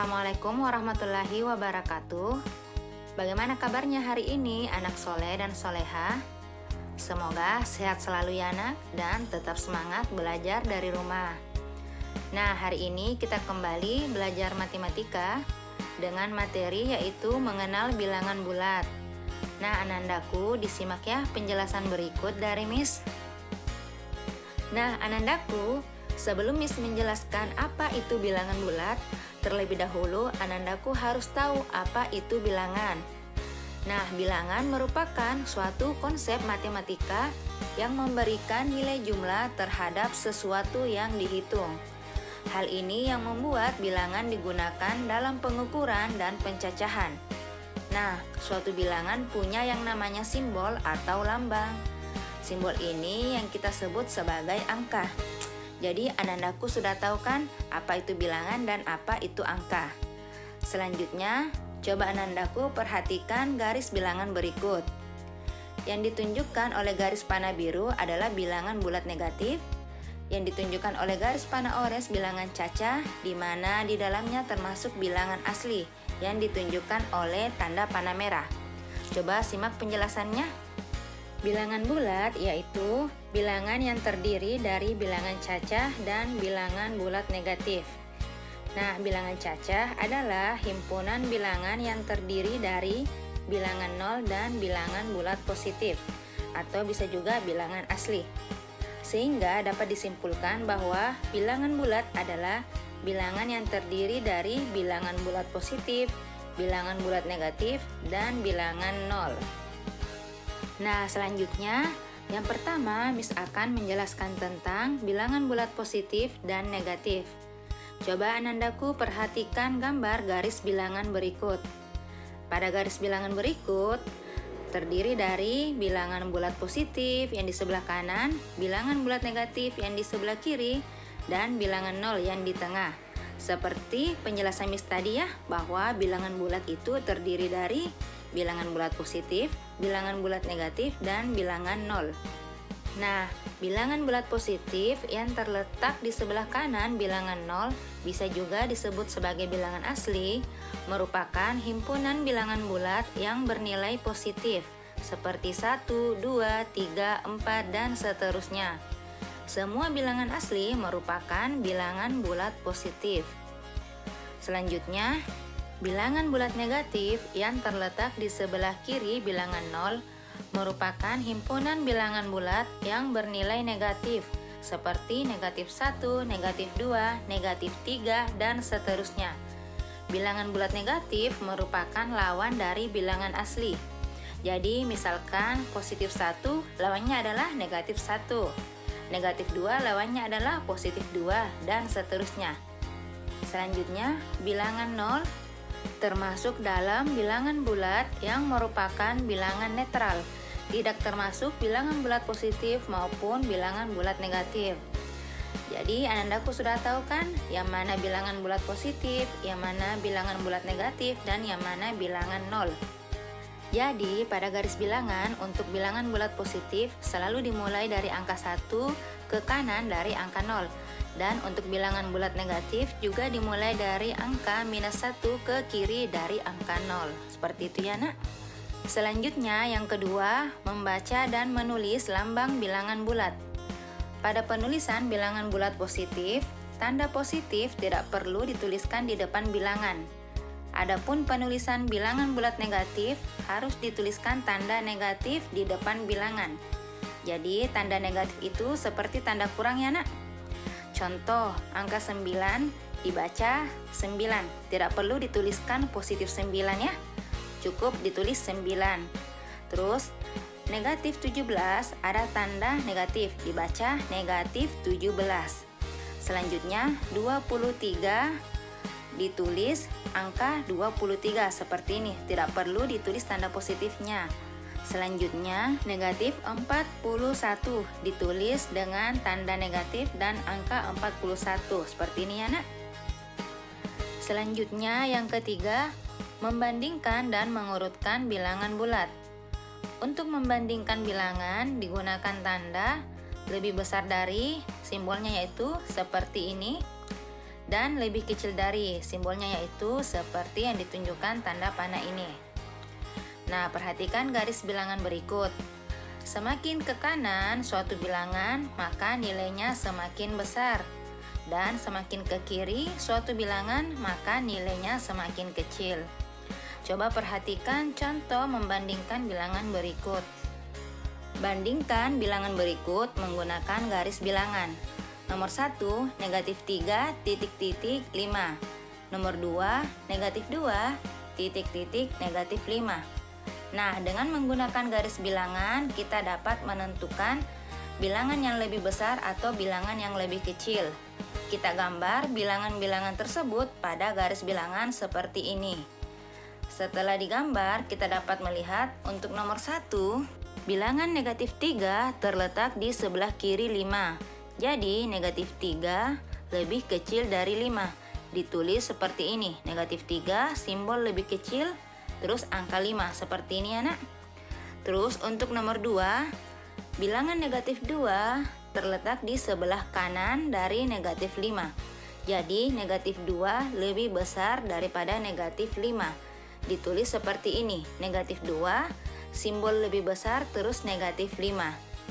Assalamualaikum warahmatullahi wabarakatuh. Bagaimana kabarnya hari ini anak soleh dan soleha? Semoga sehat selalu ya anak dan tetap semangat belajar dari rumah. Nah, hari ini kita kembali belajar matematika dengan materi yaitu mengenal bilangan bulat. Nah, anandaku disimak ya penjelasan berikut dari Miss. Nah, anandaku, sebelum Miss menjelaskan apa itu bilangan bulat, terlebih dahulu anandaku harus tahu apa itu bilangan. Nah, bilangan merupakan suatu konsep matematika yang memberikan nilai jumlah terhadap sesuatu yang dihitung. Hal ini yang membuat bilangan digunakan dalam pengukuran dan pencacahan. Nah, suatu bilangan punya yang namanya simbol atau lambang. Simbol ini yang kita sebut sebagai angka. Jadi anandaku sudah tahu kan apa itu bilangan dan apa itu angka. Selanjutnya, coba anandaku perhatikan garis bilangan berikut. Yang ditunjukkan oleh garis panah biru adalah bilangan bulat negatif. Yang ditunjukkan oleh garis panah oranye bilangan cacah, di mana di dalamnya termasuk bilangan asli yang ditunjukkan oleh tanda panah merah. Coba simak penjelasannya. Bilangan bulat yaitu bilangan yang terdiri dari bilangan cacah dan bilangan bulat negatif. Nah, bilangan cacah adalah himpunan bilangan yang terdiri dari bilangan 0 dan bilangan bulat positif, atau bisa juga bilangan asli. Sehingga dapat disimpulkan bahwa bilangan bulat adalah bilangan yang terdiri dari bilangan bulat positif, bilangan bulat negatif, dan bilangan 0. Nah, selanjutnya, yang pertama Miss akan menjelaskan tentang bilangan bulat positif dan negatif. Coba anandaku perhatikan gambar garis bilangan berikut. Pada garis bilangan berikut, terdiri dari bilangan bulat positif yang di sebelah kanan, bilangan bulat negatif yang di sebelah kiri, dan bilangan 0 yang di tengah. Seperti penjelasan Miss tadi ya, bahwa bilangan bulat itu terdiri dari bilangan bulat positif, bilangan bulat negatif, dan bilangan 0. Nah, bilangan bulat positif yang terletak di sebelah kanan bilangan 0 bisa juga disebut sebagai bilangan asli, merupakan himpunan bilangan bulat yang bernilai positif, seperti 1, 2, 3, 4, dan seterusnya. Semua bilangan asli merupakan bilangan bulat positif. Selanjutnya, bilangan bulat negatif yang terletak di sebelah kiri bilangan 0 merupakan himpunan bilangan bulat yang bernilai negatif, seperti negatif 1, negatif 2, negatif 3, dan seterusnya. Bilangan bulat negatif merupakan lawan dari bilangan asli. Jadi misalkan positif 1 lawannya adalah negatif 1, negatif 2 lawannya adalah positif 2, dan seterusnya. Selanjutnya, bilangan 0 termasuk dalam bilangan bulat yang merupakan bilangan netral, tidak termasuk bilangan bulat positif maupun bilangan bulat negatif. Jadi anandaku sudah tahu kan yang mana bilangan bulat positif, yang mana bilangan bulat negatif, dan yang mana bilangan 0. Jadi pada garis bilangan untuk bilangan bulat positif selalu dimulai dari angka 1 ke kanan dari angka 0. Dan untuk bilangan bulat negatif juga dimulai dari angka -1 ke kiri dari angka 0. Seperti itu ya nak. Selanjutnya yang kedua, membaca dan menulis lambang bilangan bulat. Pada penulisan bilangan bulat positif, tanda positif tidak perlu dituliskan di depan bilangan. Adapun penulisan bilangan bulat negatif harus dituliskan tanda negatif di depan bilangan. Jadi tanda negatif itu seperti tanda kurang ya nak. Contoh, angka 9 dibaca 9, tidak perlu dituliskan positif 9 ya, cukup ditulis 9. Terus, negatif 17 ada tanda negatif, dibaca negatif 17. Selanjutnya, 23 ditulis angka 23 seperti ini, tidak perlu ditulis tanda positifnya. Selanjutnya, negatif 41 ditulis dengan tanda negatif dan angka 41. Seperti ini ya nak. Selanjutnya yang ketiga, membandingkan dan mengurutkan bilangan bulat. Untuk membandingkan bilangan digunakan tanda lebih besar dari simbolnya yaitu seperti ini. dan lebih kecil dari. Simbolnya yaitu seperti yang ditunjukkan tanda panah ini. Nah, perhatikan garis bilangan berikut. Semakin ke kanan suatu bilangan, maka nilainya semakin besar. Dan semakin ke kiri suatu bilangan, maka nilainya semakin kecil. Coba perhatikan contoh membandingkan bilangan berikut. Bandingkan bilangan berikut menggunakan garis bilangan. Nomor 1, negatif 3, titik, 5. Nomor 2, negatif 2, titik, negatif 5. Nah, dengan menggunakan garis bilangan, kita dapat menentukan bilangan yang lebih besar atau bilangan yang lebih kecil. Kita gambar bilangan-bilangan tersebut pada garis bilangan seperti ini. Setelah digambar, kita dapat melihat untuk nomor 1, bilangan negatif 3 terletak di sebelah kiri 5. Jadi, negatif 3 lebih kecil dari 5. Ditulis seperti ini, negatif 3 simbol lebih kecil, terus angka 5, seperti ini anak. Terus untuk nomor 2, bilangan negatif 2 terletak di sebelah kanan dari negatif 5. Jadi, negatif 2 lebih besar daripada negatif 5. Ditulis seperti ini, negatif 2 simbol lebih besar terus negatif 5.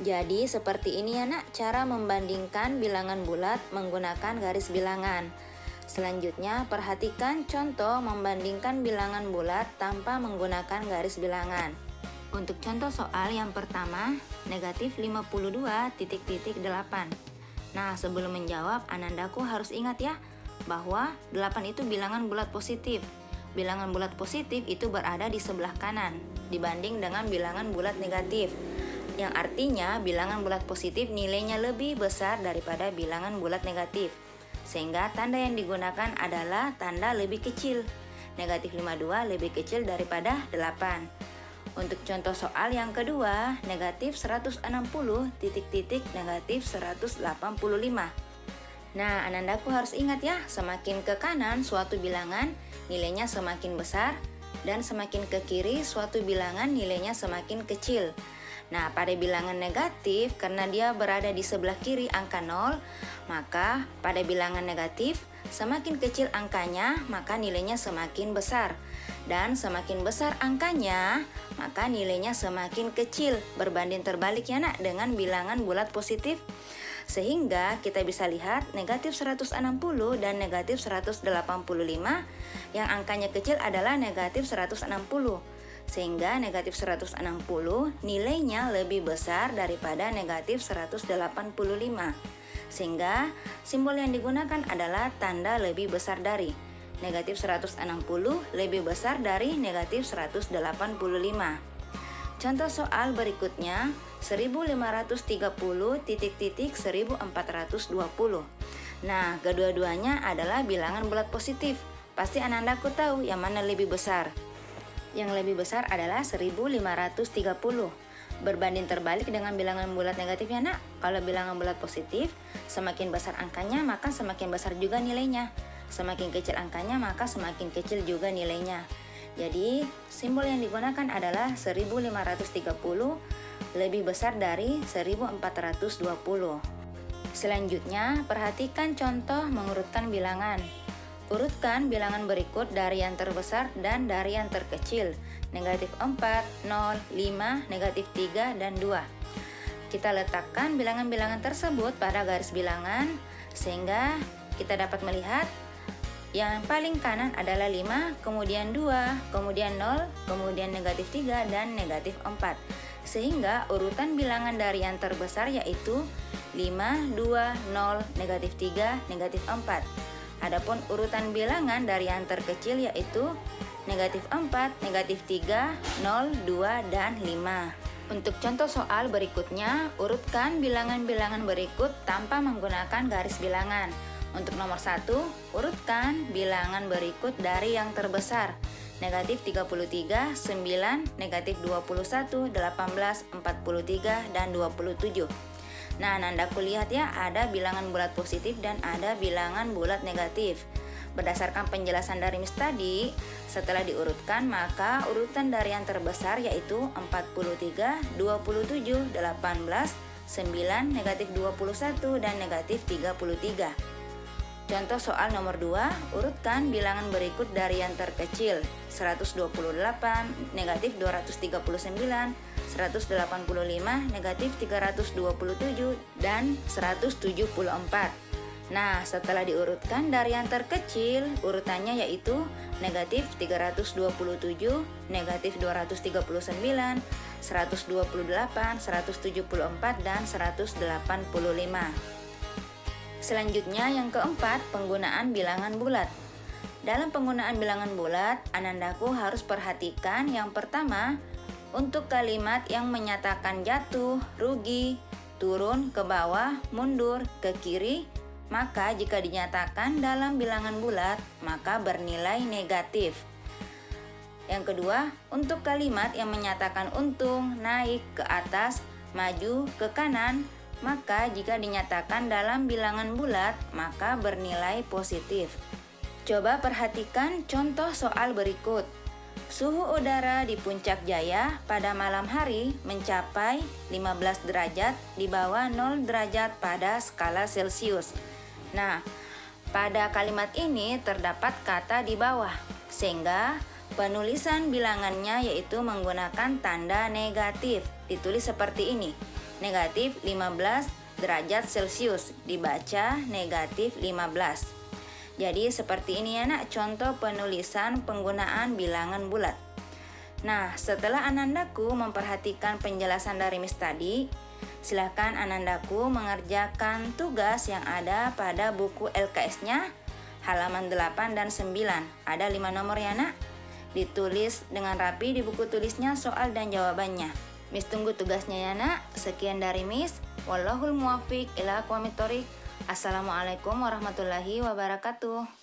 Jadi seperti ini anak cara membandingkan bilangan bulat menggunakan garis bilangan. Selanjutnya perhatikan contoh membandingkan bilangan bulat tanpa menggunakan garis bilangan. Untuk contoh soal yang pertama, negatif 52,8. Nah, sebelum menjawab, Anandaku harus ingat ya bahwa 8 itu bilangan bulat positif. Bilangan bulat positif itu berada di sebelah kanan dibanding dengan bilangan bulat negatif, yang artinya bilangan bulat positif nilainya lebih besar daripada bilangan bulat negatif, sehingga tanda yang digunakan adalah tanda lebih kecil. Negatif 52 lebih kecil daripada 8. Untuk contoh soal yang kedua, negatif 160 negatif 185. Nah, Anandaku harus ingat ya, semakin ke kanan suatu bilangan nilainya semakin besar, dan semakin ke kiri suatu bilangan nilainya semakin kecil. Nah, pada bilangan negatif, karena dia berada di sebelah kiri angka 0, maka pada bilangan negatif, semakin kecil angkanya, maka nilainya semakin besar. Dan semakin besar angkanya, maka nilainya semakin kecil. Berbanding terbalik ya nak dengan bilangan bulat positif. Sehingga kita bisa lihat negatif 160 dan negatif 185 yang angkanya kecil adalah negatif 160. Sehingga negatif 160 nilainya lebih besar daripada negatif 185. Sehingga simbol yang digunakan adalah tanda lebih besar dari. Negatif 160 lebih besar dari negatif 185. Contoh soal berikutnya, 1530,1420. Nah, kedua-duanya adalah bilangan bulat positif. Pasti Anandaku tahu yang mana lebih besar. Yang lebih besar adalah 1530. Berbanding terbalik dengan bilangan bulat negatifnya nak. Kalau bilangan bulat positif, semakin besar angkanya maka semakin besar juga nilainya. Semakin kecil angkanya maka semakin kecil juga nilainya. Jadi, simbol yang digunakan adalah 1530 lebih besar dari 1420. Selanjutnya, perhatikan contoh mengurutkan bilangan. Urutkan bilangan berikut dari yang terbesar dan dari yang terkecil. Negatif 4, 0, 5, negatif 3, dan 2. Kita letakkan bilangan-bilangan tersebut pada garis bilangan sehingga kita dapat melihat yang paling kanan adalah 5, kemudian 2, kemudian 0, kemudian negatif 3, dan negatif 4. Sehingga urutan bilangan dari yang terbesar yaitu 5, 2, 0, negatif 3, negatif 4. Adapun urutan bilangan dari yang terkecil yaitu negatif 4, negatif 3, 0, 2, dan 5. Untuk contoh soal berikutnya, urutkan bilangan-bilangan berikut tanpa menggunakan garis bilangan. Untuk nomor 1, urutkan bilangan berikut dari yang terbesar. Negatif 33, 9, negatif 21, 18, 43, dan 27. Nah, Anandaku lihat ya, ada bilangan bulat positif dan ada bilangan bulat negatif. Berdasarkan penjelasan dari Miss tadi, setelah diurutkan maka urutan dari yang terbesar yaitu 43, 27, 18, 9, negatif 21, dan negatif 33. Contoh soal nomor 2, urutkan bilangan berikut dari yang terkecil: 128 negatif 239, 185 negatif 327, dan 174. Nah, setelah diurutkan dari yang terkecil, urutannya yaitu negatif 327, negatif 239, 128, 174, dan 185. Selanjutnya yang keempat, penggunaan bilangan bulat. Dalam penggunaan bilangan bulat, Anandaku harus perhatikan yang pertama, untuk kalimat yang menyatakan jatuh, rugi, turun, ke bawah, mundur, ke kiri, maka jika dinyatakan dalam bilangan bulat, maka bernilai negatif. Yang kedua, untuk kalimat yang menyatakan untung, naik, ke atas, maju, ke kanan, maka jika dinyatakan dalam bilangan bulat, maka bernilai positif. Coba perhatikan contoh soal berikut. Suhu udara di Puncak Jaya pada malam hari mencapai 15 derajat di bawah 0 derajat pada skala Celcius. Nah, pada kalimat ini terdapat kata di bawah, sehingga penulisan bilangannya yaitu menggunakan tanda negatif. Ditulis seperti ini. Negatif 15 derajat Celcius, dibaca negatif 15. Jadi seperti ini ya nak, contoh penulisan penggunaan bilangan bulat. Nah, setelah Anandaku memperhatikan penjelasan dari Miss tadi, silakan Anandaku mengerjakan tugas yang ada pada buku LKS-nya halaman 8 dan 9. Ada 5 nomor ya nak. Ditulis dengan rapi di buku tulisnya soal dan jawabannya. Miss tunggu tugasnya ya nak. Sekian dari Miss. Wallahul muwaffiq ila aqwamit thoriq. Assalamualaikum warahmatullahi wabarakatuh.